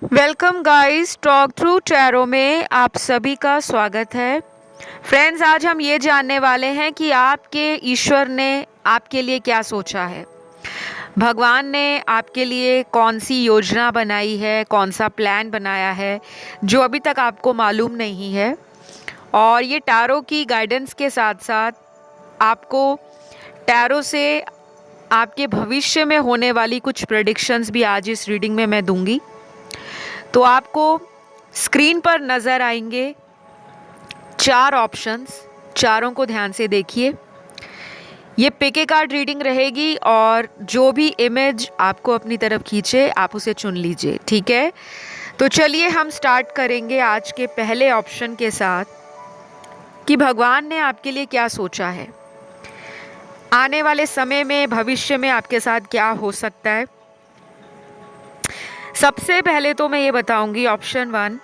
Welcome guys, talk through tarot में आप सभी का स्वागत है। फ्रेंड्स, आज हम ये जानने वाले हैं कि आपके ईश्वर ने आपके लिए क्या सोचा है। भगवान ने आपके लिए कौन सी योजना बनाई है, कौन सा प्लान बनाया है जो अभी तक आपको मालूम नहीं है। और ये टैरो की गाइडेंस के साथ साथ आपको टैरो से आपके भविष्य में होने वाली कुछ प्रेडिक्शंस भी आज इस रीडिंग में मैं दूंगी। तो आपको स्क्रीन पर नज़र आएंगे 4 ऑप्शंस। चारों को ध्यान से देखिए। ये पिक ए कार्ड रीडिंग रहेगी और जो भी इमेज आपको अपनी तरफ खींचे आप उसे चुन लीजिए, ठीक है। तो चलिए हम स्टार्ट करेंगे आज के पहले ऑप्शन के साथ कि भगवान ने आपके लिए क्या सोचा है, आने वाले समय में, भविष्य में आपके साथ क्या हो सकता है। सबसे पहले तो मैं ये बताऊंगी ऑप्शन 1,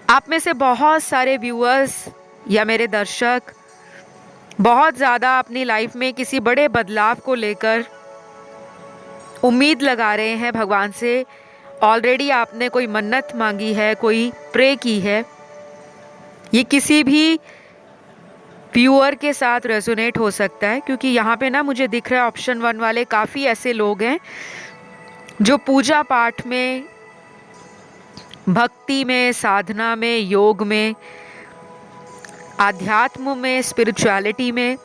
आप में से बहुत सारे व्यूअर्स या मेरे दर्शक बहुत ज़्यादा अपनी लाइफ में किसी बड़े बदलाव को लेकर उम्मीद लगा रहे हैं भगवान से। ऑलरेडी आपने कोई मन्नत मांगी है, कोई प्रे की है। ये किसी भी व्यूअर के साथ रेजोनेट हो सकता है, क्योंकि यहाँ पे ना मुझे दिख रहा है ऑप्शन 1 वाले काफ़ी ऐसे लोग हैं जो पूजा पाठ में, भक्ति में, साधना में, योग में, आध्यात्म में, स्पिरिचुअलिटी में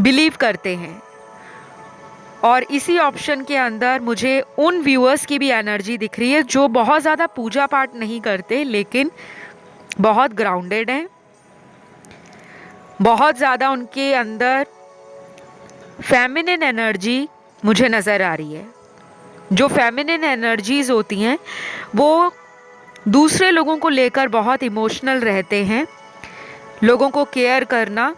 बिलीव करते हैं। और इसी ऑप्शन के अंदर मुझे उन व्यूअर्स की भी एनर्जी दिख रही है जो बहुत ज़्यादा पूजा पाठ नहीं करते लेकिन बहुत ग्राउंडेड हैं। बहुत ज़्यादा उनके अंदर फेमिनिन एनर्जी मुझे नज़र आ रही है। जो फेमिनिन एनर्जीज़ होती हैं वो दूसरे लोगों को लेकर बहुत इमोशनल रहते हैं। लोगों को केयर करना,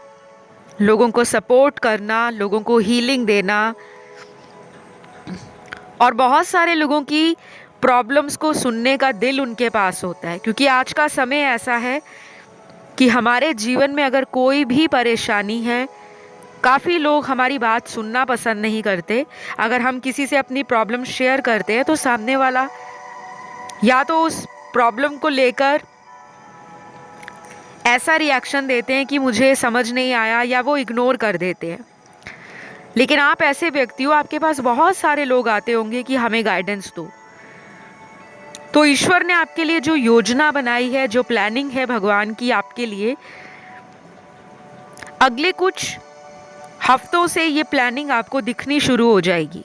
लोगों को सपोर्ट करना, लोगों को हीलिंग देना और बहुत सारे लोगों की प्रॉब्लम्स को सुनने का दिल उनके पास होता है। क्योंकि आज का समय ऐसा है कि हमारे जीवन में अगर कोई भी परेशानी है, काफ़ी लोग हमारी बात सुनना पसंद नहीं करते। अगर हम किसी से अपनी प्रॉब्लम शेयर करते हैं तो सामने वाला या तो उस प्रॉब्लम को लेकर ऐसा रिएक्शन देते हैं कि मुझे समझ नहीं आया, या वो इग्नोर कर देते हैं। लेकिन आप ऐसे व्यक्ति हो, आपके पास बहुत सारे लोग आते होंगे कि हमें गाइडेंस दो। तो ईश्वर ने आपके लिए जो योजना बनाई है, जो प्लानिंग है भगवान की आपके लिए, अगले कुछ हफ्तों से ये प्लानिंग आपको दिखनी शुरू हो जाएगी।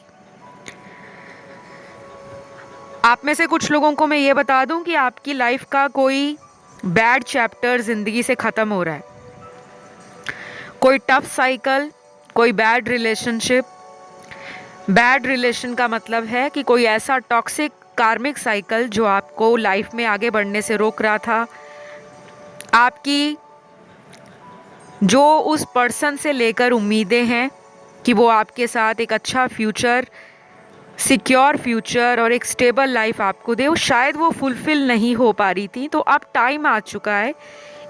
आप में से कुछ लोगों को मैं ये बता दूं कि आपकी लाइफ का कोई बैड चैप्टर ज़िंदगी से ख़त्म हो रहा है। कोई टफ साइकिल, कोई बैड रिलेशनशिप। बैड रिलेशन का मतलब है कि कोई ऐसा टॉक्सिक कार्मिक साइकिल जो आपको लाइफ में आगे बढ़ने से रोक रहा था। आपकी जो उस पर्सन से लेकर उम्मीदें हैं कि वो आपके साथ एक अच्छा फ्यूचर, सिक्योर फ्यूचर और एक स्टेबल लाइफ आपको दे, वो शायद वो फुलफिल नहीं हो पा रही थी। तो अब टाइम आ चुका है,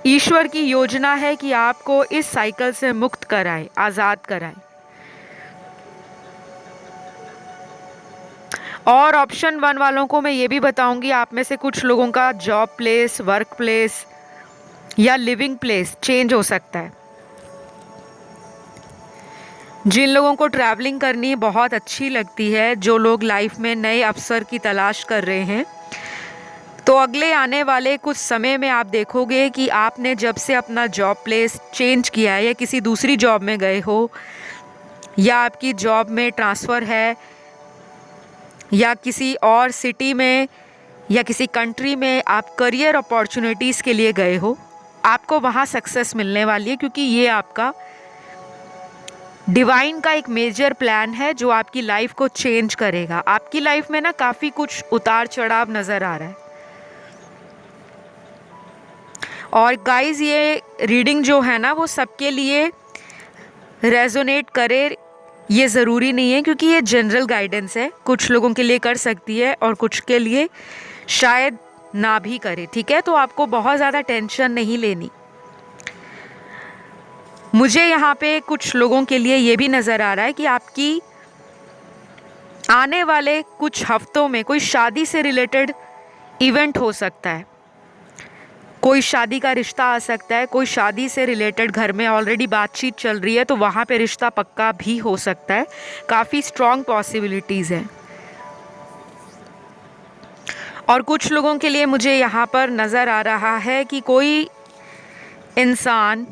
ईश्वर की योजना है कि आपको इस साइकिल से मुक्त कराए, आज़ाद कराए। और ऑप्शन 1 वालों को मैं ये भी बताऊंगी, आप में से कुछ लोगों का जॉब प्लेस, वर्क प्लेस या लिविंग प्लेस चेंज हो सकता है। जिन लोगों को ट्रैवलिंग करनी बहुत अच्छी लगती है, जो लोग लाइफ में नए अवसर की तलाश कर रहे हैं, तो अगले आने वाले कुछ समय में आप देखोगे कि आपने जब से अपना जॉब प्लेस चेंज किया है, या किसी दूसरी जॉब में गए हो, या आपकी जॉब में ट्रांसफ़र है, या किसी और सिटी में या किसी कंट्री में आप करियर अपॉर्चुनिटीज़ के लिए गए हो, आपको वहाँ सक्सेस मिलने वाली है। क्योंकि ये आपका डिवाइन का एक मेजर प्लान है जो आपकी लाइफ को चेंज करेगा। आपकी लाइफ में ना काफ़ी कुछ उतार चढ़ाव नज़र आ रहा है। और गाइस, ये रीडिंग जो है ना वो सबके लिए रेजोनेट करे ये ज़रूरी नहीं है, क्योंकि ये जनरल गाइडेंस है। कुछ लोगों के लिए कर सकती है और कुछ के लिए शायद ना भी करे, ठीक है। तो आपको बहुत ज़्यादा टेंशन नहीं लेनी। मुझे यहाँ पे कुछ लोगों के लिए ये भी नज़र आ रहा है कि आपकी आने वाले कुछ हफ्तों में कोई शादी से रिलेटेड इवेंट हो सकता है, कोई शादी का रिश्ता आ सकता है, कोई शादी से रिलेटेड घर में ऑलरेडी बातचीत चल रही है तो वहाँ पे रिश्ता पक्का भी हो सकता है। काफ़ी स्ट्रॉन्ग पॉसिबिलिटीज़ हैं। और कुछ लोगों के लिए मुझे यहाँ पर नज़र आ रहा है कि कोई इंसान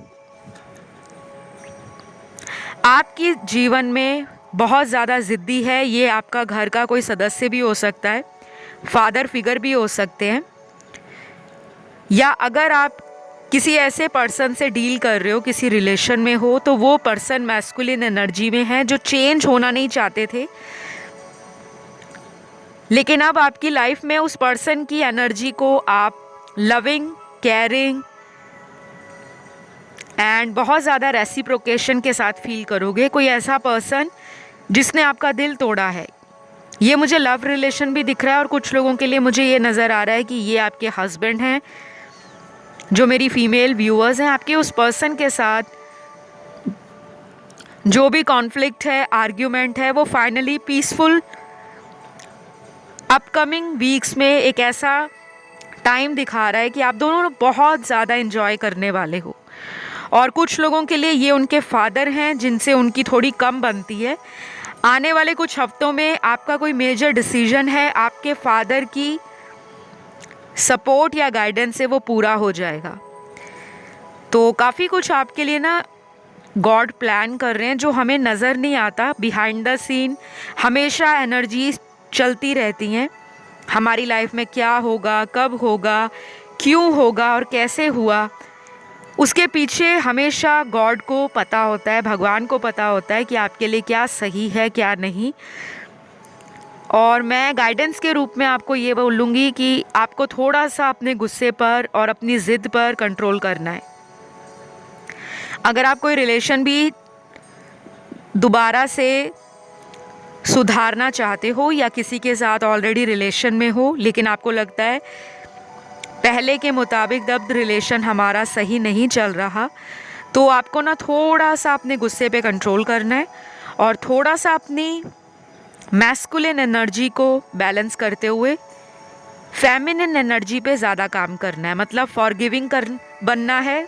आपकी जीवन में बहुत ज़्यादा ज़िद्दी है। ये आपका घर का कोई सदस्य भी हो सकता है, फादर फिगर भी हो सकते हैं, या अगर आप किसी ऐसे पर्सन से डील कर रहे हो, किसी रिलेशन में हो, तो वो पर्सन मैस्कुलिन एनर्जी में है, जो चेंज होना नहीं चाहते थे, लेकिन अब आपकी लाइफ में उस पर्सन की एनर्जी को आप लविंग, केयरिंग एंड बहुत ज़्यादा रेसिप्रोकेशन के साथ फील करोगे। कोई ऐसा पर्सन जिसने आपका दिल तोड़ा है, ये मुझे लव रिलेशन भी दिख रहा है। और कुछ लोगों के लिए मुझे ये नज़र आ रहा है कि ये आपके हस्बैंड हैं। जो मेरी फीमेल व्यूअर्स हैं, आपके उस पर्सन के साथ जो भी कॉन्फ्लिक्ट है, आर्ग्यूमेंट है, वो फाइनली पीसफुल अपकमिंग वीक्स में एक ऐसा टाइम दिखा रहा है कि आप दोनों बहुत ज़्यादा एंजॉय करने वाले हो। और कुछ लोगों के लिए ये उनके फादर हैं जिनसे उनकी थोड़ी कम बनती है। आने वाले कुछ हफ्तों में आपका कोई मेजर डिसीजन है, आपके फादर की सपोर्ट या गाइडेंस से वो पूरा हो जाएगा। तो काफ़ी कुछ आपके लिए ना गॉड प्लान कर रहे हैं जो हमें नज़र नहीं आता। बिहाइंड द सीन हमेशा एनर्जीज चलती रहती हैं। हमारी लाइफ में क्या होगा, कब होगा, क्यों होगा और कैसे हुआ, उसके पीछे हमेशा गॉड को पता होता है, भगवान को पता होता है कि आपके लिए क्या सही है, क्या नहीं। और मैं गाइडेंस के रूप में आपको ये बोलूँगी कि आपको थोड़ा सा अपने गुस्से पर और अपनी ज़िद पर कंट्रोल करना है। अगर आप कोई रिलेशन भी दोबारा से सुधारना चाहते हो या किसी के साथ ऑलरेडी रिलेशन में हो, लेकिन आपको लगता है पहले के मुताबिक अब रिलेशन हमारा सही नहीं चल रहा, तो आपको ना थोड़ा सा अपने गुस्से पे कंट्रोल करना है और थोड़ा सा अपनी मैस्कुलिन एनर्जी को बैलेंस करते हुए फेमिनिन एनर्जी पे ज़्यादा काम करना है। मतलब फॉरगिविंग बनना है,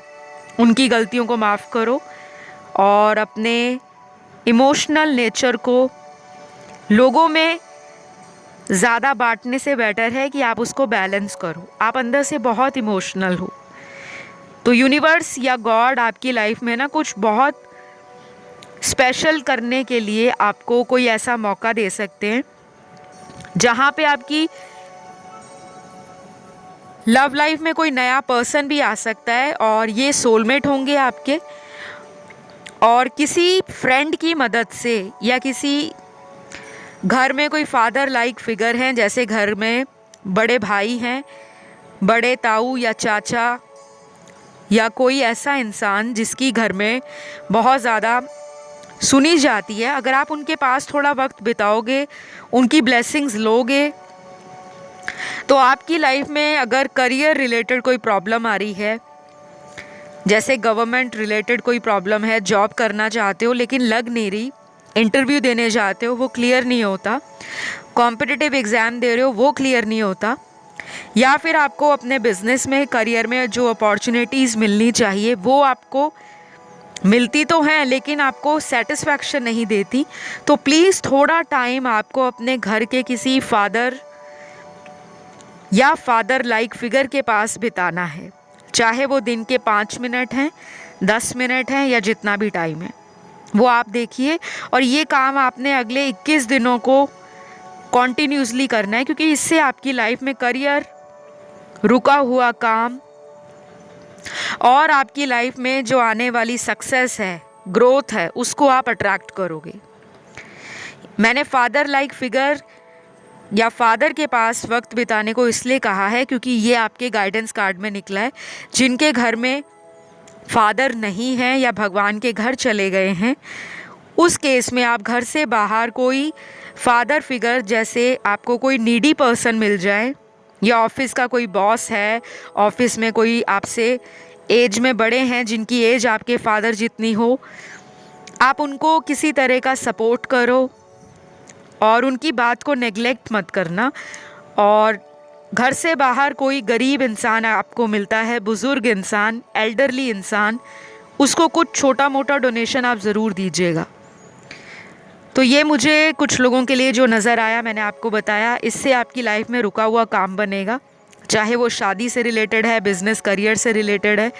उनकी गलतियों को माफ़ करो और अपने इमोशनल नेचर को लोगों में ज़्यादा बांटने से बेटर है कि आप उसको बैलेंस करो। आप अंदर से बहुत इमोशनल हो तो यूनिवर्स या गॉड आपकी लाइफ में ना कुछ बहुत स्पेशल करने के लिए आपको कोई ऐसा मौका दे सकते हैं जहाँ पे आपकी लव लाइफ में कोई नया पर्सन भी आ सकता है और ये सोलमेट होंगे आपके। और किसी फ्रेंड की मदद से या किसी घर में कोई फादर लाइक फिगर हैं, जैसे घर में बड़े भाई हैं, बड़े ताऊ या चाचा, या कोई ऐसा इंसान जिसकी घर में बहुत ज़्यादा सुनी जाती है, अगर आप उनके पास थोड़ा वक्त बिताओगे, उनकी ब्लेसिंग्स लोगे, तो आपकी लाइफ में अगर करियर रिलेटेड कोई प्रॉब्लम आ रही है, जैसे गवर्नमेंट रिलेटेड कोई प्रॉब्लम है, जॉब करना चाहते हो लेकिन लग नहीं रही, इंटरव्यू देने जाते हो वो क्लियर नहीं होता, कॉम्पिटिटिव एग्ज़ाम दे रहे हो वो क्लियर नहीं होता, या फिर आपको अपने बिजनेस में, करियर में जो अपॉर्चुनिटीज़ मिलनी चाहिए वो आपको मिलती तो हैं लेकिन आपको सेटिस्फैक्शन नहीं देती, तो प्लीज़ थोड़ा टाइम आपको अपने घर के किसी फादर या फादर लाइक फिगर के पास बिताना है। चाहे वो दिन के 5 मिनट हैं, 10 मिनट हैं या जितना भी टाइम है, वो आप देखिए। और ये काम आपने अगले 21 दिनों को कॉन्टीन्यूसली करना है, क्योंकि इससे आपकी लाइफ में करियर, रुका हुआ काम और आपकी लाइफ में जो आने वाली सक्सेस है, ग्रोथ है, उसको आप अट्रैक्ट करोगे। मैंने फादर लाइक फिगर या फादर के पास वक्त बिताने को इसलिए कहा है क्योंकि ये आपके गाइडेंस कार्ड में निकला है। जिनके घर में फादर नहीं है या भगवान के घर चले गए हैं, उस केस में आप घर से बाहर कोई फादर फिगर, जैसे आपको कोई नीडी पर्सन मिल जाए, या ऑफिस का कोई बॉस है, ऑफिस में कोई आपसे एज में बड़े हैं जिनकी एज आपके फादर जितनी हो, आप उनको किसी तरह का सपोर्ट करो, और उनकी बात को नेग्लेक्ट मत करना। और घर से बाहर कोई गरीब इंसान आपको मिलता है, बुज़ुर्ग इंसान, एल्डरली इंसान, उसको कुछ छोटा मोटा डोनेशन आप ज़रूर दीजिएगा। तो ये मुझे कुछ लोगों के लिए जो नज़र आया मैंने आपको बताया। इससे आपकी लाइफ में रुका हुआ काम बनेगा, चाहे वो शादी से रिलेटेड है, बिज़नेस करियर से रिलेटेड है।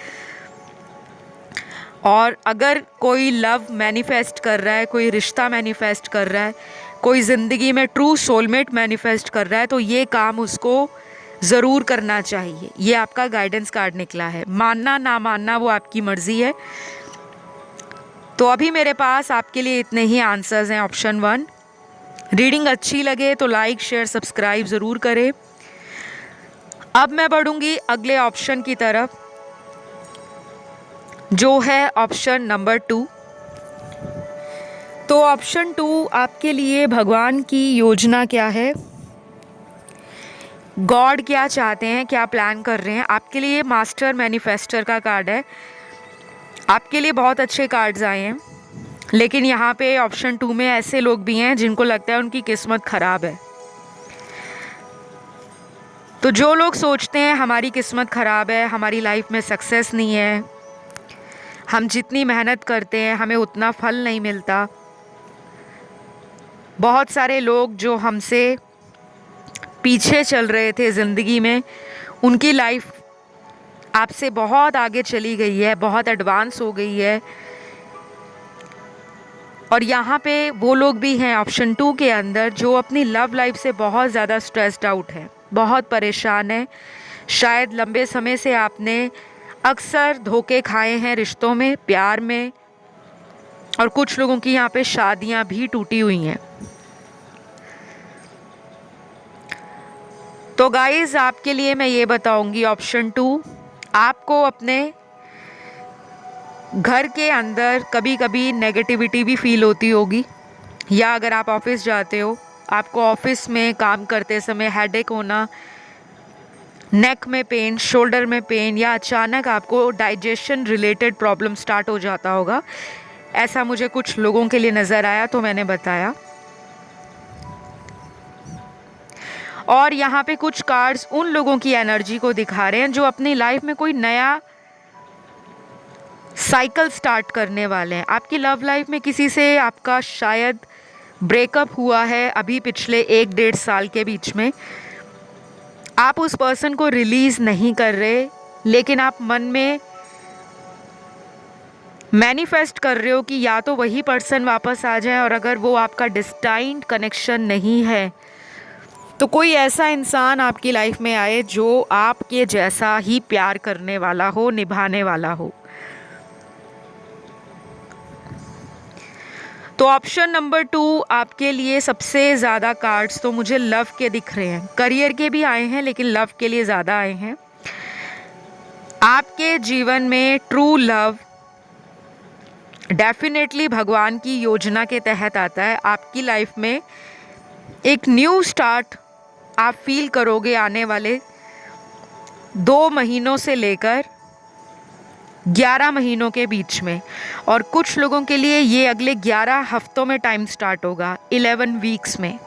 और अगर कोई लव मैनिफेस्ट कर रहा है, कोई रिश्ता मैनिफेस्ट कर रहा है, कोई ज़िंदगी में ट्रू सोलमेट मैनिफेस्ट कर रहा है, तो ये काम उसको ज़रूर करना चाहिए। ये आपका गाइडेंस कार्ड निकला है। मानना ना मानना वो आपकी मर्ज़ी है। तो अभी मेरे पास आपके लिए इतने ही आंसर्स हैं। ऑप्शन 1। रीडिंग अच्छी लगे तो लाइक शेयर सब्सक्राइब ज़रूर करें। अब मैं बढ़ूँगी अगले ऑप्शन की तरफ, जो है ऑप्शन नंबर 2। तो ऑप्शन 2 आपके लिए भगवान की योजना क्या है, गॉड क्या चाहते हैं, क्या प्लान कर रहे हैं आपके लिए। मास्टर मैनिफेस्टर का कार्ड है। आपके लिए बहुत अच्छे कार्ड्स आए हैं, लेकिन यहाँ पे ऑप्शन 2 में ऐसे लोग भी हैं जिनको लगता है उनकी किस्मत ख़राब है। तो जो लोग सोचते हैं हमारी किस्मत ख़राब है, हमारी लाइफ में सक्सेस नहीं है, हम जितनी मेहनत करते हैं हमें उतना फल नहीं मिलता, बहुत सारे लोग जो हमसे पीछे चल रहे थे ज़िंदगी में, उनकी लाइफ आपसे बहुत आगे चली गई है, बहुत एडवांस हो गई है। और यहाँ पे वो लोग भी हैं ऑप्शन 2 के अंदर जो अपनी लव लाइफ से बहुत ज़्यादा स्ट्रेस्ड आउट है, बहुत परेशान है। शायद लंबे समय से आपने अक्सर धोखे खाए हैं रिश्तों में, प्यार में, और कुछ लोगों की यहाँ पे शादियाँ भी टूटी हुई हैं। तो गाइज़ आपके लिए मैं ये बताऊंगी ऑप्शन 2, आपको अपने घर के अंदर कभी कभी नेगेटिविटी भी फील होती होगी, या अगर आप ऑफिस जाते हो, आपको ऑफिस में काम करते समय हेडेक होना, नेक में पेन, शोल्डर में पेन, या अचानक आपको डाइजेशन रिलेटेड प्रॉब्लम स्टार्ट हो जाता होगा। ऐसा मुझे कुछ लोगों के लिए नज़र आया तो मैंने बताया। और यहाँ पे कुछ कार्ड्स उन लोगों की एनर्जी को दिखा रहे हैं जो अपनी लाइफ में कोई नया साइकिल स्टार्ट करने वाले हैं। आपकी लव लाइफ में किसी से आपका शायद ब्रेकअप हुआ है अभी पिछले 1-1.5 साल के बीच में। आप उस पर्सन को रिलीज़ नहीं कर रहे, लेकिन आप मन में मैनिफेस्ट कर रहे हो कि या तो वही पर्सन वापस आ जाए, और अगर वो आपका डिस्टाइंड कनेक्शन नहीं है तो कोई ऐसा इंसान आपकी लाइफ में आए जो आपके जैसा ही प्यार करने वाला हो, निभाने वाला हो। तो ऑप्शन नंबर 2 आपके लिए सबसे ज़्यादा कार्ड्स तो मुझे लव के दिख रहे हैं। करियर के भी आए हैं लेकिन लव के लिए ज़्यादा आए हैं। आपके जीवन में ट्रू लव डेफिनेटली भगवान की योजना के तहत आता है। आपकी लाइफ में एक न्यू स्टार्ट आप फील करोगे आने वाले 2 महीनों से लेकर 11 महीनों के बीच में, और कुछ लोगों के लिए ये अगले 11 हफ्तों में टाइम स्टार्ट होगा, 11 वीक्स में।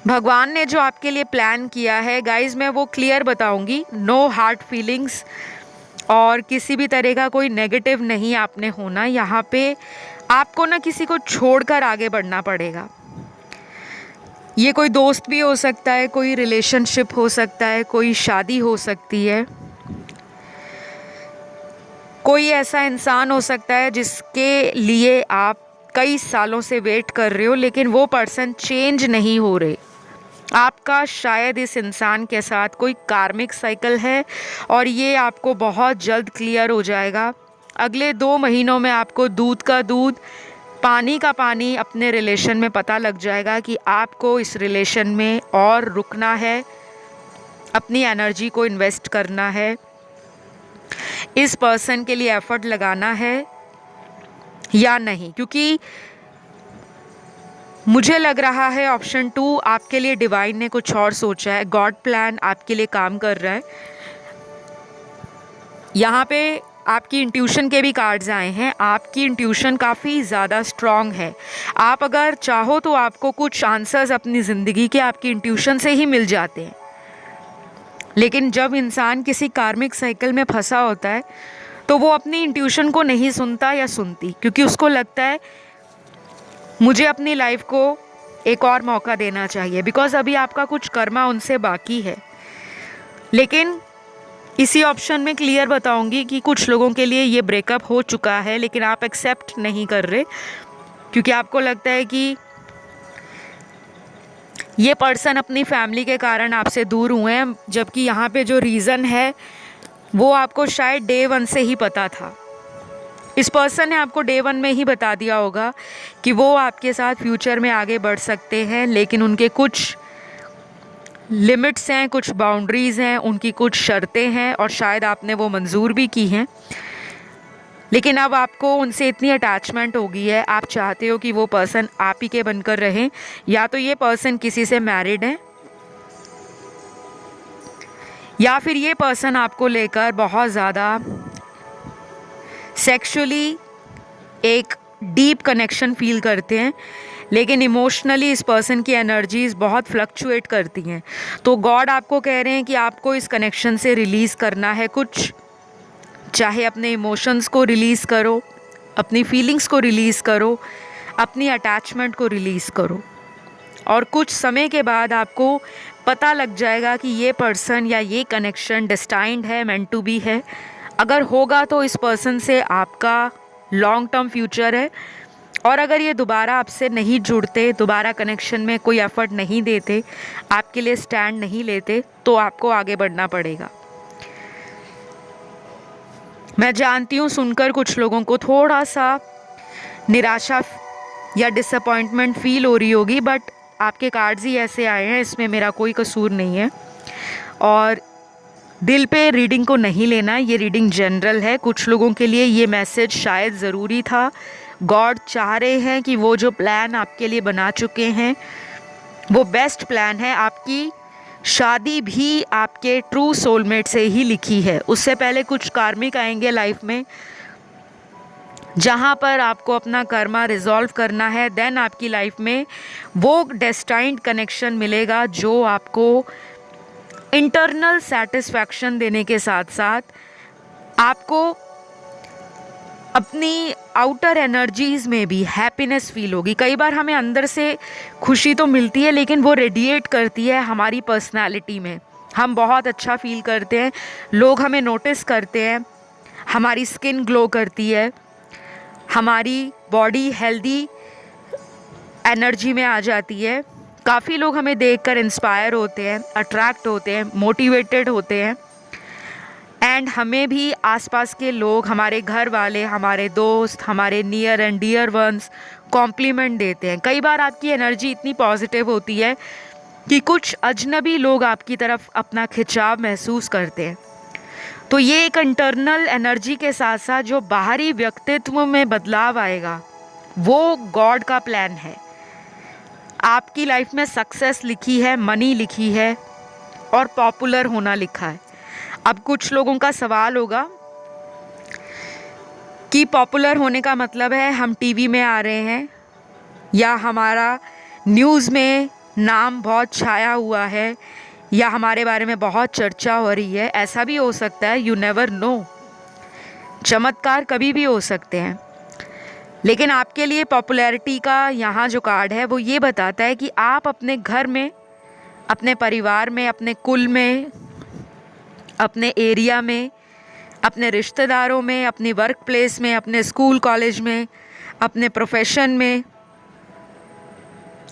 भगवान ने जो आपके लिए प्लान किया है गाइज, मैं वो क्लियर बताऊंगी। नो हार्ड फीलिंग्स और किसी भी तरह का कोई नेगेटिव नहीं आपने होना। यहाँ पे आपको ना किसी को छोड़कर आगे बढ़ना पड़ेगा। ये कोई दोस्त भी हो सकता है, कोई रिलेशनशिप हो सकता है, कोई शादी हो सकती है, कोई ऐसा इंसान हो सकता है जिसके लिए आप कई सालों से वेट कर रहे हो लेकिन वो पर्सन चेंज नहीं हो रहे। आपका शायद इस इंसान के साथ कोई कार्मिक साइकिल है और ये आपको बहुत जल्द क्लियर हो जाएगा। अगले 2 महीनों में आपको दूध का दूध, पानी का पानी अपने रिलेशन में पता लग जाएगा कि आपको इस रिलेशन में और रुकना है, अपनी एनर्जी को इन्वेस्ट करना है, इस पर्सन के लिए एफर्ट लगाना है या नहीं। क्योंकि मुझे लग रहा है ऑप्शन 2 आपके लिए डिवाइन ने कुछ और सोचा है, गॉड प्लान आपके लिए काम कर रहा है। यहाँ पे आपकी इंट्यूशन के भी कार्ड्स आए हैं। आपकी इंट्यूशन काफ़ी ज़्यादा स्ट्रॉन्ग है। आप अगर चाहो तो आपको कुछ आंसर्स अपनी ज़िंदगी के आपकी इंट्यूशन से ही मिल जाते हैं। लेकिन जब इंसान किसी कार्मिक साइकिल में फंसा होता है तो वो अपनी इंट्यूशन को नहीं सुनता या सुनती, क्योंकि उसको लगता है मुझे अपनी लाइफ को एक और मौका देना चाहिए, बिकॉज अभी आपका कुछ कर्मा उनसे बाकी है। लेकिन इसी ऑप्शन में क्लियर बताऊंगी कि कुछ लोगों के लिए ये ब्रेकअप हो चुका है, लेकिन आप एक्सेप्ट नहीं कर रहे, क्योंकि आपको लगता है कि ये पर्सन अपनी फैमिली के कारण आपसे दूर हुए हैं, जबकि यहाँ पे जो रीज़न है वो आपको शायद डे 1 से ही पता था। इस पर्सन ने आपको डे 1 में ही बता दिया होगा कि वो आपके साथ फ्यूचर में आगे बढ़ सकते हैं, लेकिन उनके कुछ लिमिट्स हैं, कुछ बाउंड्रीज़ हैं, उनकी कुछ शर्तें हैं, और शायद आपने वो मंजूर भी की हैं। लेकिन अब आपको उनसे इतनी अटैचमेंट हो गई है, आप चाहते हो कि वो पर्सन आप ही के बनकर रहें, या तो ये पर्सन किसी से मैरिड है, या फिर ये पर्सन आपको लेकर बहुत ज़्यादा सेक्सुअली एक डीप कनेक्शन फील करते हैं, लेकिन इमोशनली इस पर्सन की एनर्जीज़ बहुत फ्लक्चुएट करती हैं। तो गॉड आपको कह रहे हैं कि आपको इस कनेक्शन से रिलीज़ करना है कुछ, चाहे अपने इमोशंस को रिलीज़ करो, अपनी फीलिंग्स को रिलीज़ करो, अपनी अटैचमेंट को रिलीज़ करो, और कुछ समय के बाद आपको पता लग जाएगा कि ये पर्सन या ये कनेक्शन डेस्टाइंड है, मेंट टू बी है। अगर होगा तो इस पर्सन से आपका लॉन्ग टर्म फ्यूचर है, और अगर ये दोबारा आपसे नहीं जुड़ते, दोबारा कनेक्शन में कोई एफर्ट नहीं देते, आपके लिए स्टैंड नहीं लेते, तो आपको आगे बढ़ना पड़ेगा। मैं जानती हूँ सुनकर कुछ लोगों को थोड़ा सा निराशा या डिसअपॉइंटमेंट फील हो रही होगी, बट आपके कार्ड्स ही ऐसे आए हैं, इसमें मेरा कोई कसूर नहीं है। और दिल पे रीडिंग को नहीं लेना, ये रीडिंग जनरल है। कुछ लोगों के लिए ये मैसेज शायद ज़रूरी था। गॉड चाह रहे हैं कि वो जो प्लान आपके लिए बना चुके हैं वो बेस्ट प्लान है। आपकी शादी भी आपके ट्रू सोलमेट से ही लिखी है। उससे पहले कुछ कार्मिक आएंगे लाइफ में, जहाँ पर आपको अपना कर्मा रिजॉल्व करना है। देन आपकी लाइफ में वो डेस्टाइन्ड कनेक्शन मिलेगा जो आपको इंटरनल सेटिस्फैक्शन देने के साथ साथ आपको अपनी आउटर एनर्जीज़ में भी हैप्पीनेस फील होगी। कई बार हमें अंदर से खुशी तो मिलती है, लेकिन वो रेडिएट करती है हमारी पर्सनालिटी में। हम बहुत अच्छा फील करते हैं, लोग हमें नोटिस करते हैं, हमारी स्किन ग्लो करती है, हमारी बॉडी हेल्दी एनर्जी में आ जाती है। काफ़ी लोग हमें देखकर इंस्पायर होते हैं, अट्रैक्ट होते हैं, मोटिवेटेड होते हैं, एंड हमें भी आसपास के लोग, हमारे घर वाले, हमारे दोस्त, हमारे near and dear ones compliment देते हैं। कई बार आपकी एनर्जी इतनी पॉजिटिव होती है कि कुछ अजनबी लोग आपकी तरफ अपना खिंचाव महसूस करते हैं। तो ये एक इंटरनल एनर्जी के साथ साथ जो बाहरी व्यक्तित्व में बदलाव आएगा वो गॉड का प्लान है। आपकी लाइफ में सक्सेस लिखी है, मनी लिखी है, और पॉपुलर होना लिखा है। अब कुछ लोगों का सवाल होगा कि पॉपुलर होने का मतलब है हम टीवी में आ रहे हैं, या हमारा न्यूज़ में नाम बहुत छाया हुआ है, या हमारे बारे में बहुत चर्चा हो रही है। ऐसा भी हो सकता है, यू नेवर नो। चमत्कार कभी भी हो सकते हैं। लेकिन आपके लिए पॉपुलैरिटी का यहाँ जो कार्ड है वो ये बताता है कि आप अपने घर में, अपने परिवार में, अपने कुल में, अपने एरिया में, अपने रिश्तेदारों में, अपनी वर्क प्लेस में, अपने स्कूल कॉलेज में, अपने प्रोफेशन में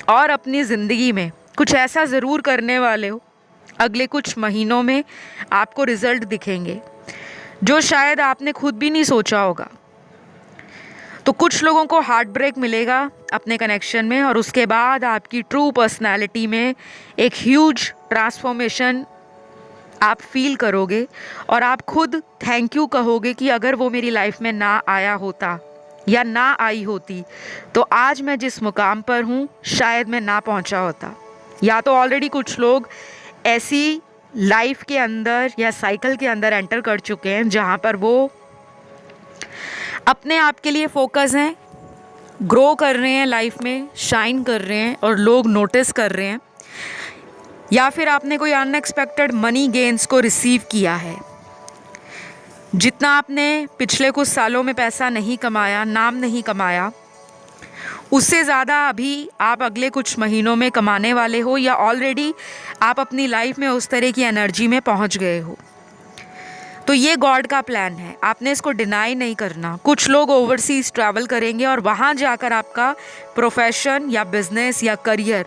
और अपनी ज़िंदगी में कुछ ऐसा ज़रूर करने वाले हो। अगले कुछ महीनों में आपको रिज़ल्ट दिखेंगे जो शायद आपने खुद भी नहीं सोचा होगा। तो कुछ लोगों को हार्ट ब्रेक मिलेगा अपने कनेक्शन में, और उसके बाद आपकी ट्रू पर्सनैलिटी में एक ह्यूज ट्रांसफॉर्मेशन आप फील करोगे, और आप खुद थैंक यू कहोगे कि अगर वो मेरी लाइफ में ना आया होता या ना आई होती तो आज मैं जिस मुकाम पर हूँ शायद मैं ना पहुँचा होता। या तो ऑलरेडी कुछ लोग ऐसी लाइफ के अंदर या साइकिल के अंदर एंटर कर चुके हैं जहाँ पर वो अपने आप के लिए फोकस हैं, ग्रो कर रहे हैं लाइफ में, शाइन कर रहे हैं और लोग नोटिस कर रहे हैं, या फिर आपने कोई अनएक्सपेक्टेड मनी गेन्स को रिसीव किया है। जितना आपने पिछले कुछ सालों में पैसा नहीं कमाया, नाम नहीं कमाया, उससे ज़्यादा अभी आप अगले कुछ महीनों में कमाने वाले हो, या ऑलरेडी आप अपनी लाइफ में उस तरह की एनर्जी में पहुंच गए हो। तो ये गॉड का प्लान है, आपने इसको डिनाई नहीं करना। कुछ लोग ओवरसीज ट्रैवल करेंगे और वहाँ जाकर आपका प्रोफेशन या बिजनेस या करियर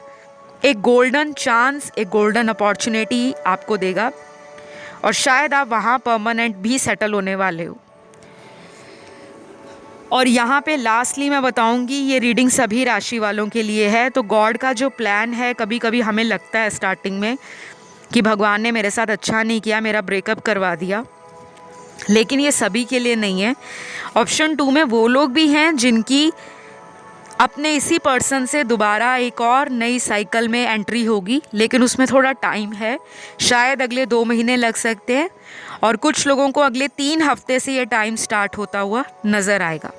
एक गोल्डन चांस, एक गोल्डन अपॉर्चुनिटी आपको देगा और शायद आप वहाँ परमानेंट भी सेटल होने वाले हो। और यहाँ पे लास्टली मैं बताऊँगी, ये रीडिंग सभी राशि वालों के लिए है। तो गॉड का जो प्लान है, कभी कभी हमें लगता है स्टार्टिंग में कि भगवान ने मेरे साथ अच्छा नहीं किया, मेरा ब्रेकअप करवा दिया, लेकिन ये सभी के लिए नहीं है। ऑप्शन 2 में वो लोग भी हैं जिनकी अपने इसी पर्सन से दोबारा एक और नई साइकिल में एंट्री होगी, लेकिन उसमें थोड़ा टाइम है, शायद अगले 2 महीने लग सकते हैं, और कुछ लोगों को अगले 3 हफ्ते से ये टाइम स्टार्ट होता हुआ नज़र आएगा।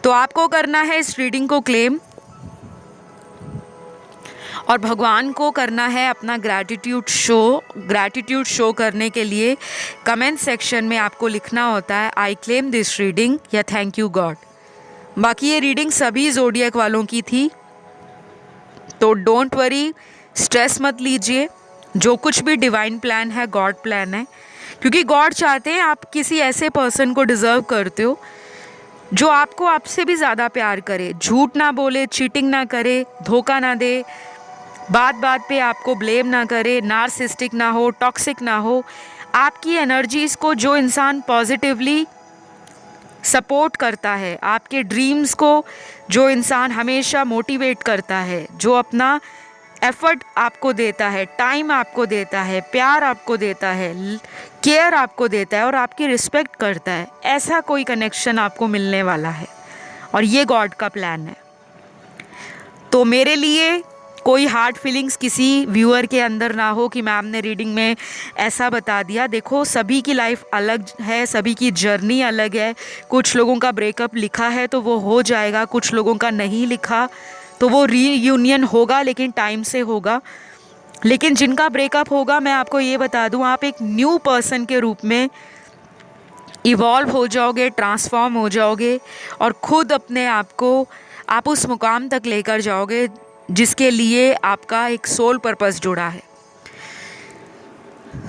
तो आपको करना है इस रीडिंग को क्लेम, और भगवान को करना है अपना ग्रैटिट्यूड शो। ग्रैटिट्यूड शो करने के लिए कमेंट सेक्शन में आपको लिखना होता है आई क्लेम दिस रीडिंग या थैंक यू गॉड। बाकी ये रीडिंग सभी ज़ोडिएक वालों की थी, तो डोंट वरी, स्ट्रेस मत लीजिए। जो कुछ भी डिवाइन प्लान है, गॉड प्लान है, क्योंकि गॉड चाहते हैं आप किसी ऐसे पर्सन को डिज़र्व करते हो जो आपको आपसे भी ज़्यादा प्यार करे, झूठ ना बोले, चीटिंग ना करे, धोखा ना दे, बात बात पे आपको ब्लेम ना करे, नार्सिस्टिक ना हो, टॉक्सिक ना हो। आपकी एनर्जीज़ को जो इंसान पॉजिटिवली सपोर्ट करता है, आपके ड्रीम्स को जो इंसान हमेशा मोटिवेट करता है, जो अपना एफर्ट आपको देता है, टाइम आपको देता है, प्यार आपको देता है, केयर आपको देता है और आपकी रिस्पेक्ट करता है, ऐसा कोई कनेक्शन आपको मिलने वाला है, और ये गॉड का प्लान है। तो मेरे लिए कोई हार्ड फीलिंग्स किसी व्यूअर के अंदर ना हो कि मैम ने रीडिंग में ऐसा बता दिया। देखो, सभी की लाइफ अलग है, सभी की जर्नी अलग है। कुछ लोगों का ब्रेकअप लिखा है तो वो हो जाएगा, कुछ लोगों का नहीं लिखा तो वो रीयूनियन होगा, लेकिन टाइम से होगा। लेकिन जिनका ब्रेकअप होगा, मैं आपको ये बता दूं, आप एक न्यू पर्सन के रूप में इवॉल्व हो जाओगे, ट्रांसफॉर्म हो जाओगे और खुद अपने आप को आप उस मुकाम तक लेकर जाओगे जिसके लिए आपका एक सोल पर्पस जुड़ा है।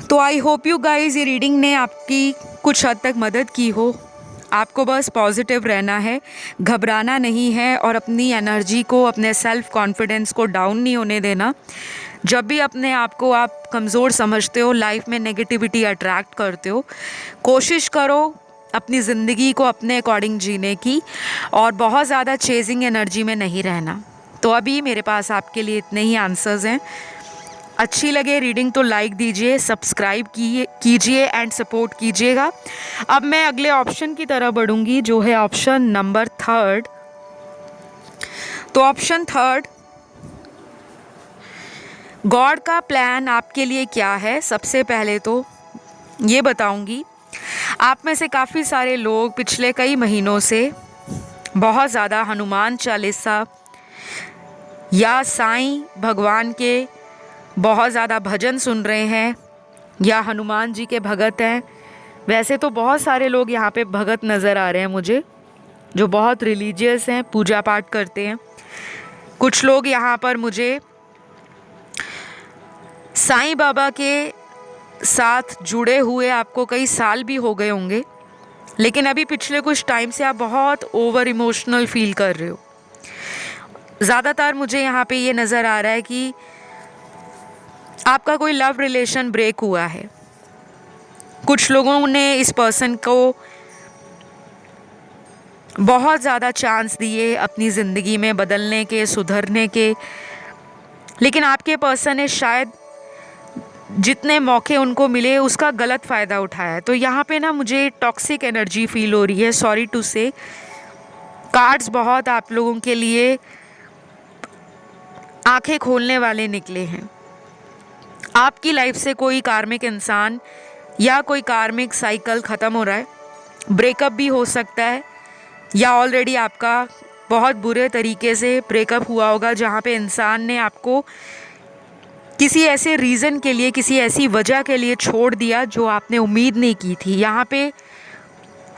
तो आई होप यू गाइज, ये रीडिंग ने आपकी कुछ हद तक मदद की हो। आपको बस पॉजिटिव रहना है, घबराना नहीं है और अपनी एनर्जी को, अपने सेल्फ कॉन्फिडेंस को डाउन नहीं होने देना। जब भी अपने आप को आप कमज़ोर समझते हो, लाइफ में नेगेटिविटी अट्रैक्ट करते हो, कोशिश करो अपनी ज़िंदगी को अपने अकॉर्डिंग जीने की और बहुत ज़्यादा चेजिंग एनर्जी में नहीं रहना। तो अभी मेरे पास आपके लिए इतने ही आंसर्स हैं। अच्छी लगे रीडिंग तो लाइक दीजिए, सब्सक्राइब कीजिए एंड सपोर्ट कीजिएगा। अब मैं अगले ऑप्शन की तरफ बढ़ूंगी, जो है ऑप्शन नंबर 3। तो ऑप्शन 3, गॉड का प्लान आपके लिए क्या है। सबसे पहले तो ये बताऊंगी, आप में से काफ़ी सारे लोग पिछले कई महीनों से बहुत ज़्यादा हनुमान चालीसा या साईं भगवान के बहुत ज़्यादा भजन सुन रहे हैं या हनुमान जी के भगत हैं। वैसे तो बहुत सारे लोग यहाँ पे भगत नज़र आ रहे हैं मुझे, जो बहुत रिलीजियस हैं, पूजा पाठ करते हैं। कुछ लोग यहाँ पर मुझे साईं बाबा के साथ जुड़े हुए आपको कई साल भी हो गए होंगे, लेकिन अभी पिछले कुछ टाइम से आप बहुत ओवर इमोशनल फील कर रहे हो। ज़्यादातर मुझे यहाँ पे ये नज़र आ रहा है कि आपका कोई लव रिलेशन ब्रेक हुआ है। कुछ लोगों ने इस पर्सन को बहुत ज़्यादा चांस दिए अपनी ज़िंदगी में बदलने के, सुधरने के, लेकिन आपके पर्सन ने शायद जितने मौके उनको मिले उसका गलत फ़ायदा उठाया। तो यहाँ पे ना मुझे टॉक्सिक एनर्जी फील हो रही है। सॉरी टू से, कार्ड्स बहुत आप लोगों के लिए आंखें खोलने वाले निकले हैं। आपकी लाइफ से कोई कार्मिक इंसान या कोई कार्मिक साइकिल ख़त्म हो रहा है ब्रेकअप भी हो सकता है, या ऑलरेडी आपका बहुत बुरे तरीके से ब्रेकअप हुआ होगा जहाँ पे इंसान ने आपको किसी ऐसे रीज़न के लिए, किसी ऐसी वजह के लिए छोड़ दिया जो आपने उम्मीद नहीं की थी। यहाँ पे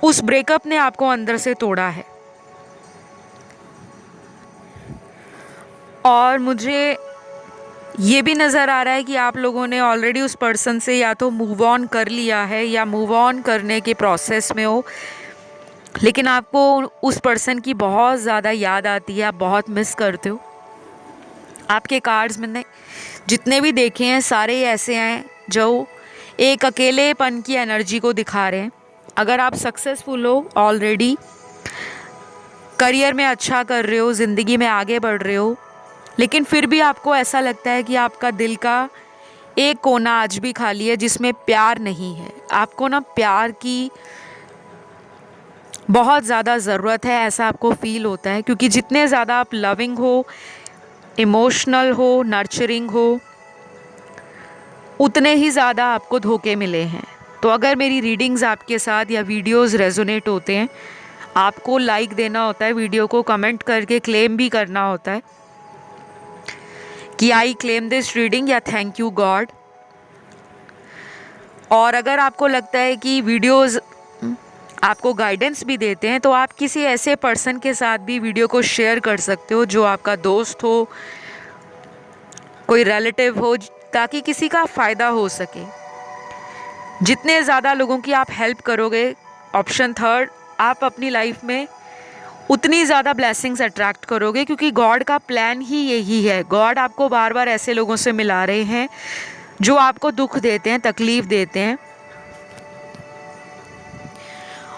उस ब्रेकअप ने आपको अंदर से तोड़ा है। और मुझे ये भी नज़र आ रहा है कि आप लोगों ने ऑलरेडी उस पर्सन से या तो मूव ऑन कर लिया है या मूव ऑन करने के प्रोसेस में हो, लेकिन आपको उस पर्सन की बहुत ज़्यादा याद आती है, आप बहुत मिस करते हो। आपके कार्ड्स मैंने जितने भी देखे हैं सारे ऐसे हैं जो एक अकेलेपन की एनर्जी को दिखा रहे हैं। अगर आप सक्सेसफुल हो, ऑलरेडी करियर में अच्छा कर रहे हो, ज़िंदगी में आगे बढ़ रहे हो, लेकिन फिर भी आपको ऐसा लगता है कि आपका दिल का एक कोना आज भी खाली है जिसमें प्यार नहीं है। आपको ना प्यार की बहुत ज़्यादा ज़रूरत है, ऐसा आपको फील होता है, क्योंकि जितने ज़्यादा आप लविंग हो, इमोशनल हो, नर्चरिंग हो, उतने ही ज़्यादा आपको धोखे मिले हैं। तो अगर मेरी रीडिंग्स आपके साथ या वीडियोस रेजोनेट होते हैं, आपको लाइक देना होता है वीडियो को, कमेंट करके क्लेम भी करना होता है कि आई क्लेम दिस रीडिंग या थैंक यू गॉड। और अगर आपको लगता है कि वीडियोस आपको गाइडेंस भी देते हैं, तो आप किसी ऐसे पर्सन के साथ भी वीडियो को शेयर कर सकते हो जो आपका दोस्त हो, कोई रिलेटिव हो, ताकि किसी का फ़ायदा हो सके। जितने ज़्यादा लोगों की आप हेल्प करोगे, ऑप्शन थर्ड, आप अपनी लाइफ में उतनी ज़्यादा ब्लेसिंग्स अट्रैक्ट करोगे, क्योंकि गॉड का प्लान ही यही है। गॉड आपको बार बार ऐसे लोगों से मिला रहे हैं जो आपको दुख देते हैं, तकलीफ़ देते हैं।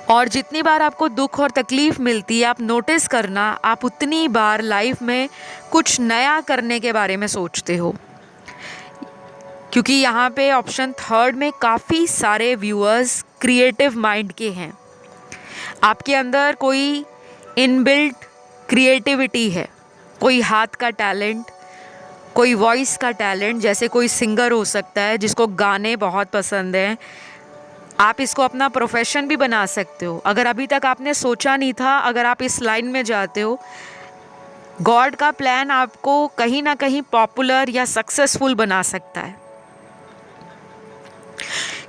और जितनी बार आपको दुख और तकलीफ़ मिलती है, आप नोटिस करना, आप उतनी बार लाइफ में कुछ नया करने के बारे में सोचते हो। क्योंकि यहाँ पे ऑप्शन थर्ड में काफ़ी सारे व्यूअर्स क्रिएटिव माइंड के हैं। आपके अंदर कोई इनबिल्ट क्रिएटिविटी है, कोई हाथ का टैलेंट, कोई वॉइस का टैलेंट, जैसे कोई सिंगर हो सकता है जिसको गाने बहुत पसंद हैं। आप इसको अपना प्रोफेशन भी बना सकते हो। अगर अभी तक आपने सोचा नहीं था, अगर आप इस लाइन में जाते हो, गॉड का प्लान आपको कहीं ना कहीं पॉपुलर या सक्सेसफुल बना सकता है।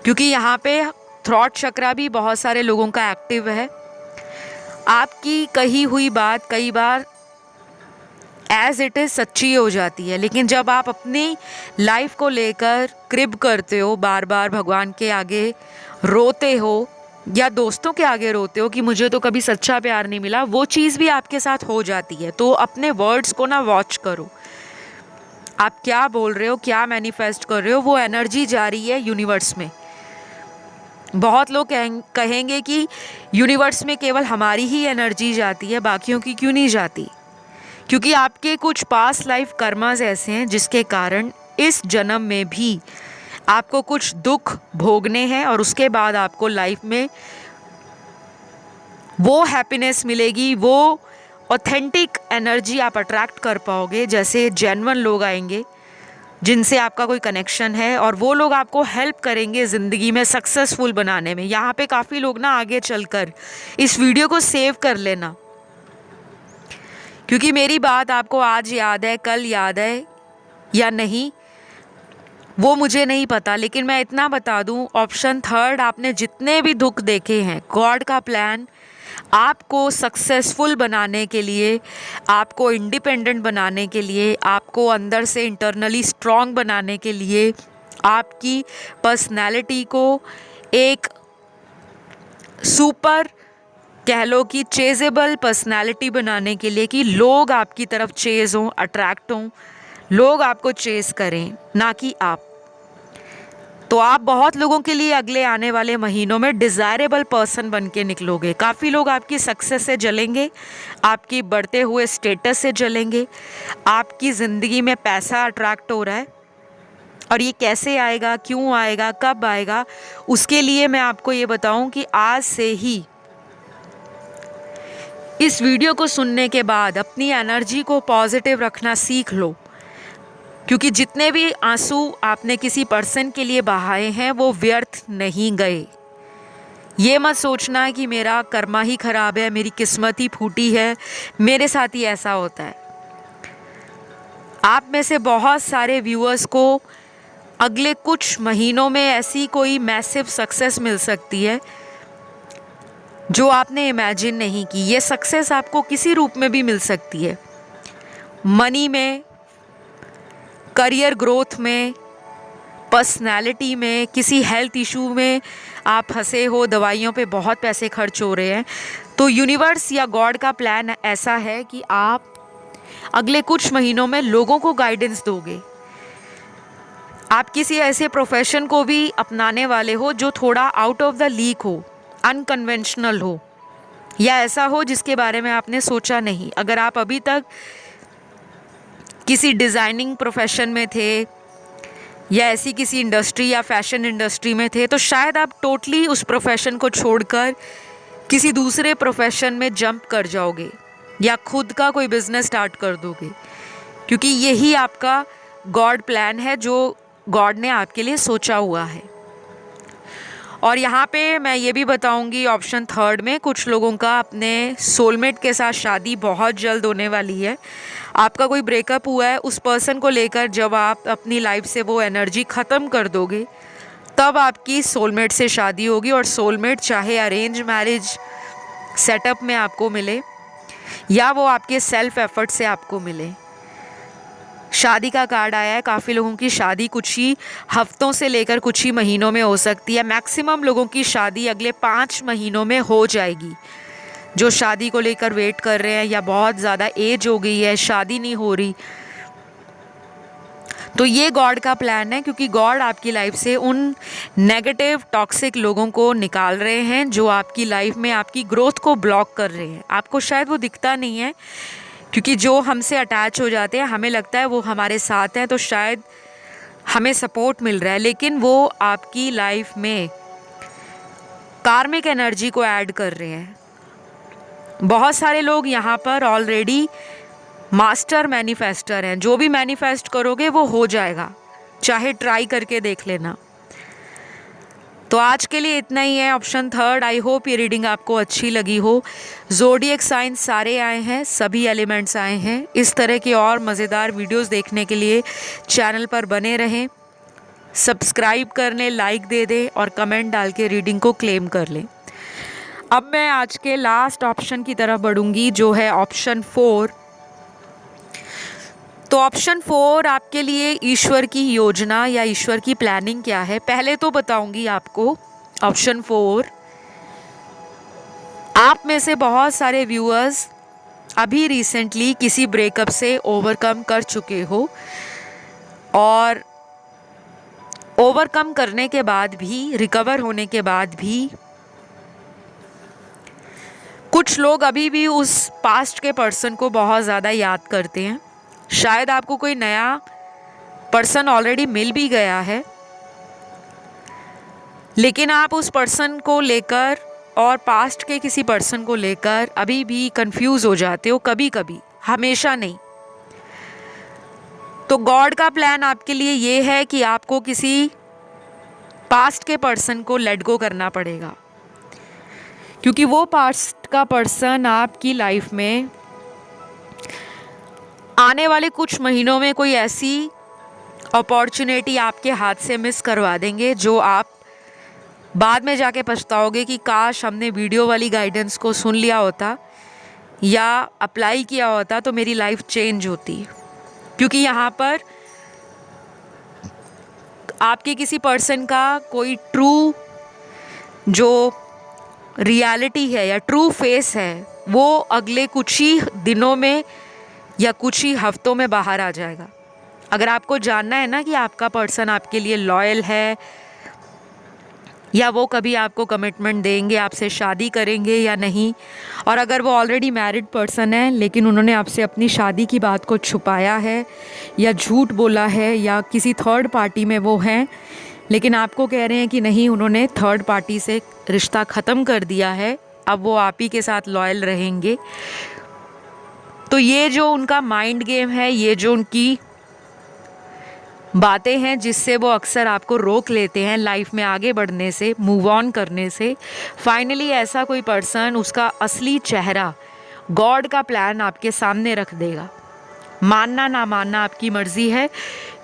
क्योंकि यहाँ पे थ्रॉट चक्रा भी बहुत सारे लोगों का एक्टिव है। आपकी कही हुई बात कई बार एज इट इज़ सच्ची हो जाती है, लेकिन जब आप अपनी लाइफ को लेकर क्रिब करते हो, बार बार भगवान के आगे रोते हो या दोस्तों के आगे रोते हो कि मुझे तो कभी सच्चा प्यार नहीं मिला, वो चीज़ भी आपके साथ हो जाती है। तो अपने वर्ड्स को ना वॉच करो, आप क्या बोल रहे हो, क्या मैनिफेस्ट कर रहे हो, वो एनर्जी जा रही है यूनिवर्स में। बहुत लोग कहेंगे कि यूनिवर्स में केवल हमारी ही एनर्जी जाती है, बाकियों की क्यों नहीं जाती? क्योंकि आपके कुछ पास्ट लाइफ कर्मास ऐसे हैं जिसके कारण इस जन्म में भी आपको कुछ दुख भोगने हैं, और उसके बाद आपको लाइफ में वो हैप्पीनेस मिलेगी, वो ऑथेंटिक एनर्जी आप अट्रैक्ट कर पाओगे। जैसे जेन्युइन लोग आएंगे जिनसे आपका कोई कनेक्शन है, और वो लोग आपको हेल्प करेंगे ज़िंदगी में सक्सेसफुल बनाने में। यहाँ पे काफ़ी लोग ना आगे चलकर इस वीडियो को सेव कर लेना, क्योंकि मेरी बात आपको आज याद है, कल याद है या नहीं वो मुझे नहीं पता, लेकिन मैं इतना बता दूं, ऑप्शन थर्ड, आपने जितने भी दुख देखे हैं, गॉड का प्लान आपको सक्सेसफुल बनाने के लिए, आपको इंडिपेंडेंट बनाने के लिए, आपको अंदर से इंटरनली स्ट्रॉन्ग बनाने के लिए, आपकी पर्सनैलिटी को एक सुपर कह लो कि चेजेबल पर्सनैलिटी बनाने के लिए, कि लोग आपकी तरफ चेज हों, अट्रैक्ट हों, लोग आपको चेज करें, ना कि आप। तो आप बहुत लोगों के लिए अगले आने वाले महीनों में डिज़ायरेबल पर्सन बन के निकलोगे। काफ़ी लोग आपकी सक्सेस से जलेंगे, आपकी बढ़ते हुए स्टेटस से जलेंगे, आपकी ज़िंदगी में पैसा अट्रैक्ट हो रहा है, और ये कैसे आएगा, क्यों आएगा, कब आएगा, उसके लिए मैं आपको ये बताऊं कि आज से ही इस वीडियो को सुनने के बाद अपनी एनर्जी को पॉजिटिव रखना सीख लो, क्योंकि जितने भी आंसू आपने किसी पर्सन के लिए बहाए हैं वो व्यर्थ नहीं गए। ये मत सोचना है कि मेरा कर्मा ही खराब है, मेरी किस्मत ही फूटी है, मेरे साथ ही ऐसा होता है। आप में से बहुत सारे व्यूअर्स को अगले कुछ महीनों में ऐसी कोई मैसिव सक्सेस मिल सकती है जो आपने इमेजिन नहीं की। ये सक्सेस आपको किसी रूप में भी मिल सकती है, मनी में, करियर ग्रोथ में, पर्सनैलिटी में, किसी हेल्थ इशू में आप फंसे हो, दवाइयों पे बहुत पैसे खर्च हो रहे हैं, तो यूनिवर्स या गॉड का प्लान ऐसा है कि आप अगले कुछ महीनों में लोगों को गाइडेंस दोगे। आप किसी ऐसे प्रोफेशन को भी अपनाने वाले हो जो थोड़ा आउट ऑफ द लीक हो, अनकन्वेंशनल हो, या ऐसा हो जिसके बारे में आपने सोचा नहीं। अगर आप अभी तक किसी डिज़ाइनिंग प्रोफेशन में थे या ऐसी किसी इंडस्ट्री या फैशन इंडस्ट्री में थे, तो शायद आप टोटली उस प्रोफेशन को छोड़कर किसी दूसरे प्रोफेशन में जंप कर जाओगे या खुद का कोई बिजनेस स्टार्ट कर दोगे, क्योंकि यही आपका गॉड प्लान है जो गॉड ने आपके लिए सोचा हुआ है। और यहाँ पे मैं ये भी बताऊँगी ऑप्शन थर्ड में, कुछ लोगों का अपने सोलमेट के साथ शादी बहुत जल्द होने वाली है। आपका कोई ब्रेकअप हुआ है, उस पर्सन को लेकर जब आप अपनी लाइफ से वो एनर्जी ख़त्म कर दोगे तब आपकी सोलमेट से शादी होगी। और सोलमेट चाहे अरेंज मैरिज सेटअप में आपको मिले या वो आपके सेल्फ एफर्ट से आपको मिले। शादी का कार्ड आया है, काफ़ी लोगों की शादी कुछ ही हफ्तों से लेकर कुछ ही महीनों में हो सकती है। मैक्सिमम लोगों की शादी अगले 5 महीनों में हो जाएगी। जो शादी को लेकर वेट कर रहे हैं या बहुत ज़्यादा एज हो गई है, शादी नहीं हो रही, तो ये गॉड का प्लान है, क्योंकि गॉड आपकी लाइफ से उन नेगेटिव टॉक्सिक लोगों को निकाल रहे हैं जो आपकी लाइफ में आपकी ग्रोथ को ब्लॉक कर रहे हैं। आपको शायद वो दिखता नहीं है, क्योंकि जो हमसे अटैच हो जाते हैं हमें लगता है वो हमारे साथ हैं तो शायद हमें सपोर्ट मिल रहा है, लेकिन वो आपकी लाइफ में कार्मिक एनर्जी को ऐड कर रहे हैं। बहुत सारे लोग यहाँ पर ऑलरेडी मास्टर मैनिफेस्टर हैं। जो भी मैनिफेस्ट करोगे वो हो जाएगा, चाहे ट्राई करके देख लेना। तो आज के लिए इतना ही है, ऑप्शन थर्ड। आई होप ये रीडिंग आपको अच्छी लगी हो। ज़ोडिएक साइंस सारे आए हैं, सभी एलिमेंट्स आए हैं। इस तरह के और मज़ेदार वीडियोस देखने के लिए चैनल पर बने रहें, सब्सक्राइब कर लें, लाइक दे दें और कमेंट डाल के रीडिंग को क्लेम कर लें। अब मैं आज के लास्ट ऑप्शन की तरफ बढ़ूंगी, जो है ऑप्शन 4। तो ऑप्शन 4 आपके लिए ईश्वर की योजना या ईश्वर की प्लानिंग क्या है, पहले तो बताऊंगी आपको। ऑप्शन 4, आप में से बहुत सारे व्यूअर्स अभी रिसेंटली किसी ब्रेकअप से ओवरकम कर चुके हो, और ओवरकम करने के बाद भी, रिकवर होने के बाद भी कुछ लोग अभी भी उस पास्ट के पर्सन को बहुत ज़्यादा याद करते हैं। शायद आपको कोई नया पर्सन ऑलरेडी मिल भी गया है, लेकिन आप उस पर्सन को लेकर और पास्ट के किसी पर्सन को लेकर अभी भी कंफ्यूज हो जाते हो, कभी कभी, हमेशा नहीं। तो गॉड का प्लान आपके लिए ये है कि आपको किसी पास्ट के पर्सन को लेट गो करना पड़ेगा, क्योंकि वो पास्ट का पर्सन आपकी लाइफ में आने वाले कुछ महीनों में कोई ऐसी अपॉर्चुनिटी आपके हाथ से मिस करवा देंगे जो आप बाद में जाके पछताओगे कि काश हमने वीडियो वाली गाइडेंस को सुन लिया होता या अप्लाई किया होता तो मेरी लाइफ चेंज होती। क्योंकि यहाँ पर आपके किसी पर्सन का कोई ट्रू जो रियलिटी है या ट्रू फेस है वो अगले कुछ ही दिनों में या कुछ ही हफ्तों में बाहर आ जाएगा। अगर आपको जानना है ना कि आपका पर्सन आपके लिए लॉयल है या वो कभी आपको कमिटमेंट देंगे, आपसे शादी करेंगे या नहीं, और अगर वो ऑलरेडी मैरिड पर्सन है लेकिन उन्होंने आपसे अपनी शादी की बात को छुपाया है या झूठ बोला है, या किसी थर्ड पार्टी में वो हैं लेकिन आपको कह रहे हैं कि नहीं, उन्होंने थर्ड पार्टी से रिश्ता ख़त्म कर दिया है, अब वो आप ही के साथ लॉयल रहेंगे, तो ये जो उनका माइंड गेम है, ये जो उनकी बातें हैं जिससे वो अक्सर आपको रोक लेते हैं लाइफ में आगे बढ़ने से, मूव ऑन करने से। फाइनली ऐसा कोई पर्सन उसका असली चेहरा, गॉड का प्लान आपके सामने रख देगा। मानना ना मानना आपकी मर्ज़ी है,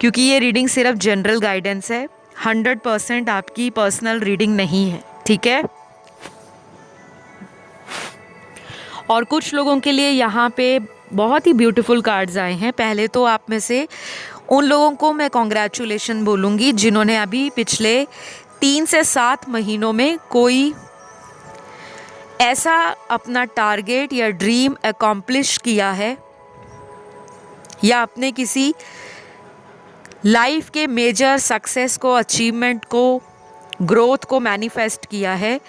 क्योंकि ये रीडिंग सिर्फ जनरल गाइडेंस है, 100% आपकी पर्सनल रीडिंग नहीं है, ठीक है। और कुछ लोगों के लिए यहाँ पे बहुत ही ब्यूटीफुल कार्ड्स आए हैं। पहले तो आप में से उन लोगों को मैं कॉन्ग्रेचुलेशन बोलूँगी जिन्होंने अभी पिछले 3 से 7 महीनों में कोई ऐसा अपना टारगेट या ड्रीम अकॉम्प्लिश किया है, या अपने किसी लाइफ के मेजर सक्सेस को, अचीवमेंट को, ग्रोथ को मैनिफेस्ट किया है,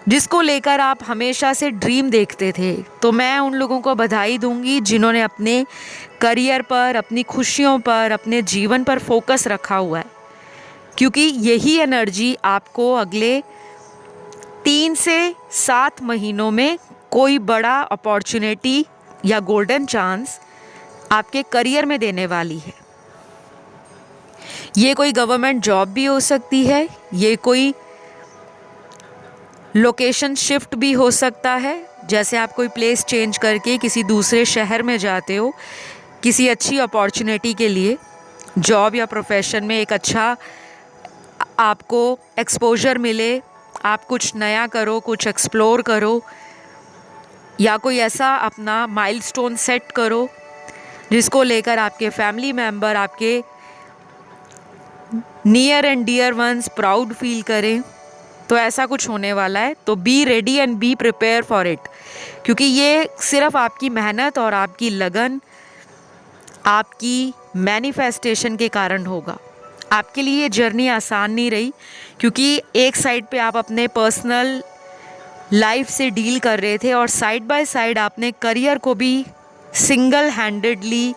जिसको लेकर आप हमेशा से ड्रीम देखते थे। तो मैं उन लोगों को बधाई दूंगी जिन्होंने अपने करियर पर, अपनी खुशियों पर, अपने जीवन पर फोकस रखा हुआ है, क्योंकि यही एनर्जी आपको अगले 3 से 7 महीनों में कोई बड़ा अपॉर्चुनिटी या गोल्डन चांस आपके करियर में देने वाली है। ये कोई गवर्नमेंट जॉब भी हो सकती है, ये कोई लोकेशन शिफ्ट भी हो सकता है, जैसे आप कोई प्लेस चेंज करके किसी दूसरे शहर में जाते हो किसी अच्छी अपॉर्चुनिटी के लिए, जॉब या प्रोफेशन में एक अच्छा आपको एक्सपोजर मिले, आप कुछ नया करो, कुछ एक्सप्लोर करो, या कोई ऐसा अपना माइलस्टोन सेट करो जिसको लेकर आपके फैमिली मेम्बर, आपके near and dear ones proud feel करें। तो ऐसा कुछ होने वाला है। तो be ready and be prepare for it, क्योंकि ये सिर्फ आपकी मेहनत और आपकी लगन, आपकी मैनिफेस्टेशन के कारण होगा। आपके लिए ये जर्नी आसान नहीं रही, क्योंकि एक साइड पे आप अपने पर्सनल लाइफ से डील कर रहे थे और साइड बाय साइड आपने करियर को भी सिंगल हैंडेडली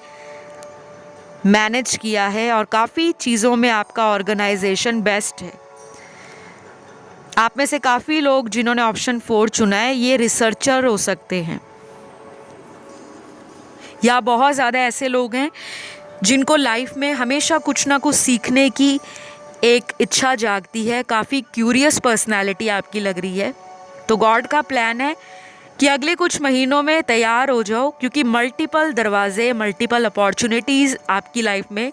मैनेज किया है, और काफ़ी चीज़ों में आपका ऑर्गेनाइजेशन बेस्ट है। आप में से काफ़ी लोग जिन्होंने ऑप्शन 4 चुना है, ये रिसर्चर हो सकते हैं, या बहुत ज़्यादा ऐसे लोग हैं जिनको लाइफ में हमेशा कुछ ना कुछ सीखने की एक इच्छा जागती है। काफ़ी क्यूरियस पर्सनालिटी आपकी लग रही है। तो गॉड का प्लान है कि अगले कुछ महीनों में तैयार हो जाओ, क्योंकि मल्टीपल दरवाजे, मल्टीपल अपॉर्चुनिटीज़ आपकी लाइफ में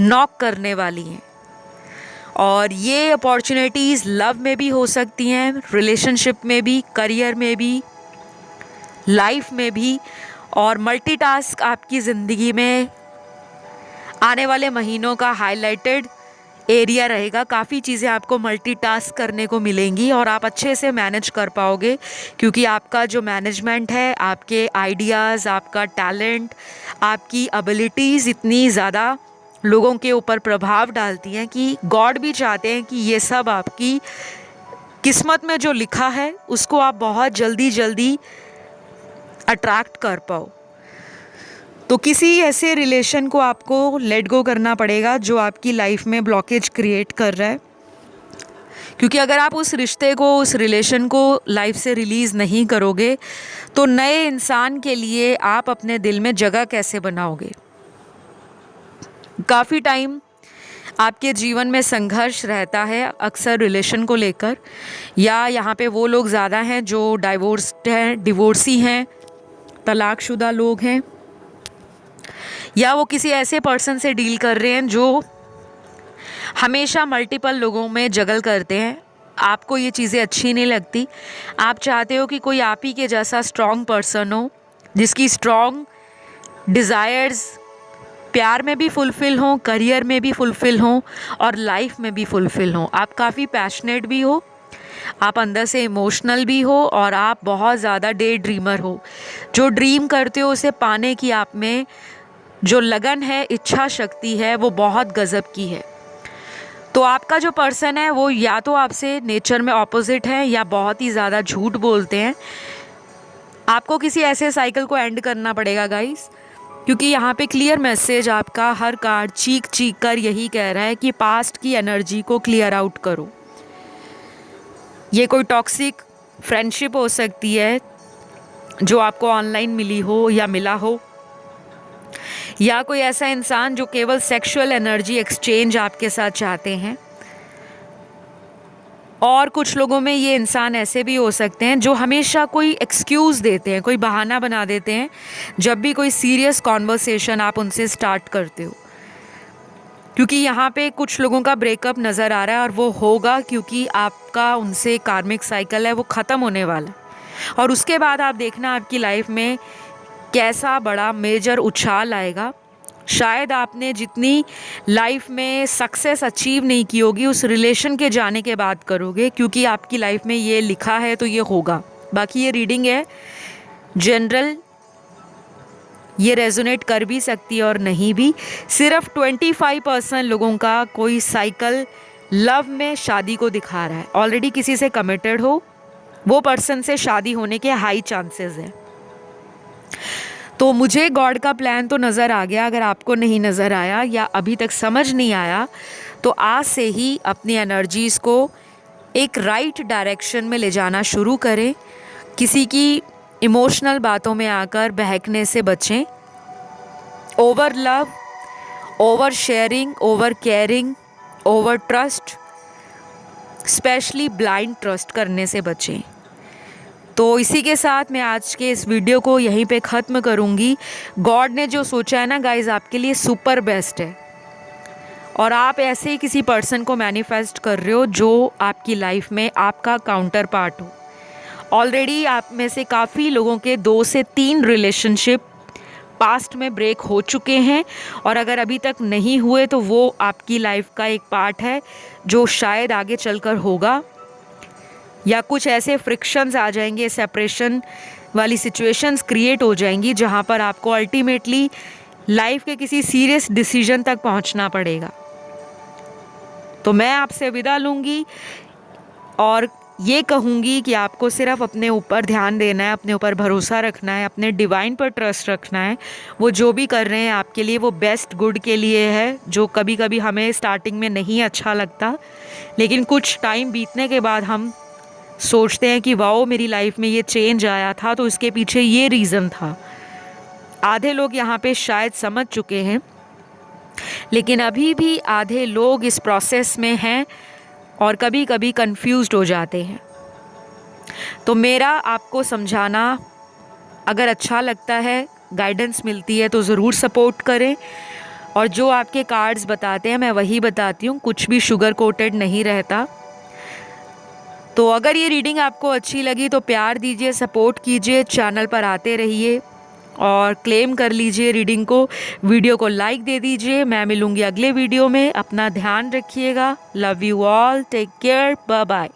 नॉक करने वाली हैं। और ये अपॉर्चुनिटीज़ लव में भी हो सकती हैं, रिलेशनशिप में भी, करियर में भी, लाइफ में भी, और मल्टीटास्क आपकी ज़िंदगी में आने वाले महीनों का हाईलाइटेड एरिया रहेगा। काफ़ी चीज़ें आपको मल्टीटास्क करने को मिलेंगी और आप अच्छे से मैनेज कर पाओगे, क्योंकि आपका जो मैनेजमेंट है, आपके आइडियाज़, आपका टैलेंट, आपकी एबिलिटीज़ इतनी ज़्यादा लोगों के ऊपर प्रभाव डालती हैं कि गॉड भी चाहते हैं कि ये सब आपकी किस्मत में जो लिखा है उसको आप बहुत जल्दी अट्रैक्ट कर पाओ। तो किसी ऐसे रिलेशन को आपको लेट गो करना पड़ेगा जो आपकी लाइफ में ब्लॉकेज क्रिएट कर रहा है, क्योंकि अगर आप उस रिश्ते को, उस रिलेशन को लाइफ से रिलीज़ नहीं करोगे तो नए इंसान के लिए आप अपने दिल में जगह कैसे बनाओगे। काफ़ी टाइम आपके जीवन में संघर्ष रहता है अक्सर रिलेशन को लेकर, या यहाँ पे वो लोग ज़्यादा हैं जो डाइवोर्स्ड हैं, डिवोर्सी हैं, तलाकशुदा लोग हैं, या वो किसी ऐसे पर्सन से डील कर रहे हैं जो हमेशा मल्टीपल लोगों में जगल करते हैं। आपको ये चीज़ें अच्छी नहीं लगती। आप चाहते हो कि कोई आप ही के जैसा स्ट्रॉन्ग पर्सन हो, जिसकी स्ट्रॉन्ग डिज़ायर्स प्यार में भी फुलफ़िल हों, करियर में भी फुलफ़िल हों, और लाइफ में भी फुलफ़िल हों। आप काफ़ी पैशनेट भी हो, आप अंदर से इमोशनल भी हो, और आप बहुत ज़्यादा डे ड्रीमर हो। जो ड्रीम करते हो उसे पाने की आप में जो लगन है, इच्छा शक्ति है, वो बहुत गज़ब की है। तो आपका जो पर्सन है वो या तो आपसे नेचर में ऑपोजिट है, या बहुत ही ज़्यादा झूठ बोलते हैं। आपको किसी ऐसे साइकिल को एंड करना पड़ेगा गाइस, क्योंकि यहाँ पे क्लियर मैसेज आपका हर कार्ड चीख कर यही कह रहा है कि पास्ट की एनर्जी को क्लियर आउट करो। ये कोई टॉक्सिक फ्रेंडशिप हो सकती है जो आपको ऑनलाइन मिली हो या मिला हो, या कोई ऐसा इंसान जो केवल सेक्सुअल एनर्जी एक्सचेंज आपके साथ चाहते हैं। और कुछ लोगों में ये इंसान ऐसे भी हो सकते हैं जो हमेशा कोई एक्सक्यूज़ देते हैं, कोई बहाना बना देते हैं जब भी कोई सीरियस कॉन्वर्सेशन आप उनसे स्टार्ट करते हो। क्योंकि यहाँ पे कुछ लोगों का ब्रेकअप नज़र आ रहा है और वो होगा क्योंकि आपका उनसे कार्मिक साइकिल है वो ख़त्म होने वाला है। और उसके बाद आप देखना आपकी लाइफ में कैसा बड़ा मेजर उछाल आएगा। शायद आपने जितनी लाइफ में सक्सेस अचीव नहीं की होगी उस रिलेशन के जाने के बाद करोगे, क्योंकि आपकी लाइफ में ये लिखा है तो ये होगा। बाकी ये रीडिंग है जनरल, ये रेजोनेट कर भी सकती है और नहीं भी। सिर्फ 25% लोगों का कोई साइकिल लव में शादी को दिखा रहा है। ऑलरेडी किसी से कमिटेड हो, वो पर्सन से शादी होने के हाई चांसेस हैं। तो मुझे गॉड का प्लान तो नज़र आ गया। अगर आपको नहीं नज़र आया या अभी तक समझ नहीं आया तो आज से ही अपनी एनर्जीज़ को एक राइट डायरेक्शन में ले जाना शुरू करें। किसी की इमोशनल बातों में आकर बहकने से बचें। Over love, over sharing, over caring, over trust, specially blind trust करने से बचें। तो इसी के साथ मैं आज के इस वीडियो को यहीं पे ख़त्म करूँगी। गॉड ने जो सोचा है ना गाइज़ आपके लिए सुपर बेस्ट है। और आप ऐसे ही किसी पर्सन को मैनिफेस्ट कर रहे हो जो आपकी लाइफ में आपका काउंटर पार्ट हो। ऑलरेडी आप में से काफ़ी लोगों के 2 से 3 रिलेशनशिप पास्ट में ब्रेक हो चुके हैं, और अगर अभी तक नहीं हुए तो वो आपकी लाइफ का एक पार्ट है जो शायद आगे चलकर होगा। या कुछ ऐसे फ्रिक्शंस आ जाएंगे, सेपरेशन वाली सिचुएशंस क्रिएट हो जाएंगी जहाँ पर आपको अल्टीमेटली लाइफ के किसी सीरियस डिसीजन तक पहुँचना पड़ेगा। तो मैं आपसे विदा लूँगी और ये कहूँगी कि आपको सिर्फ अपने ऊपर ध्यान देना है, अपने ऊपर भरोसा रखना है, अपने डिवाइन पर ट्रस्ट रखना है। वो जो भी कर रहे हैं आपके लिए वो बेस्ट गुड के लिए है, जो कभी कभी हमें स्टार्टिंग में नहीं अच्छा लगता, लेकिन कुछ टाइम बीतने के बाद हम सोचते हैं कि वाओ मेरी लाइफ में ये चेंज आया था तो इसके पीछे ये रीज़न था। आधे लोग यहाँ पे शायद समझ चुके हैं, लेकिन अभी भी आधे लोग इस प्रोसेस में हैं और कभी कभी कंफ्यूज्ड हो जाते हैं। तो मेरा आपको समझाना अगर अच्छा लगता है, गाइडेंस मिलती है तो ज़रूर सपोर्ट करें। और जो आपके कार्ड्स बताते हैं मैं वही बताती हूँ, कुछ भी शुगर कोटेड नहीं रहता। तो अगर ये रीडिंग आपको अच्छी लगी तो प्यार दीजिए, सपोर्ट कीजिए, चैनल पर आते रहिए और क्लेम कर लीजिए रीडिंग को। वीडियो को लाइक दे दीजिए। मैं मिलूँगी अगले वीडियो में। अपना ध्यान रखिएगा। Love you all, take care, bye bye.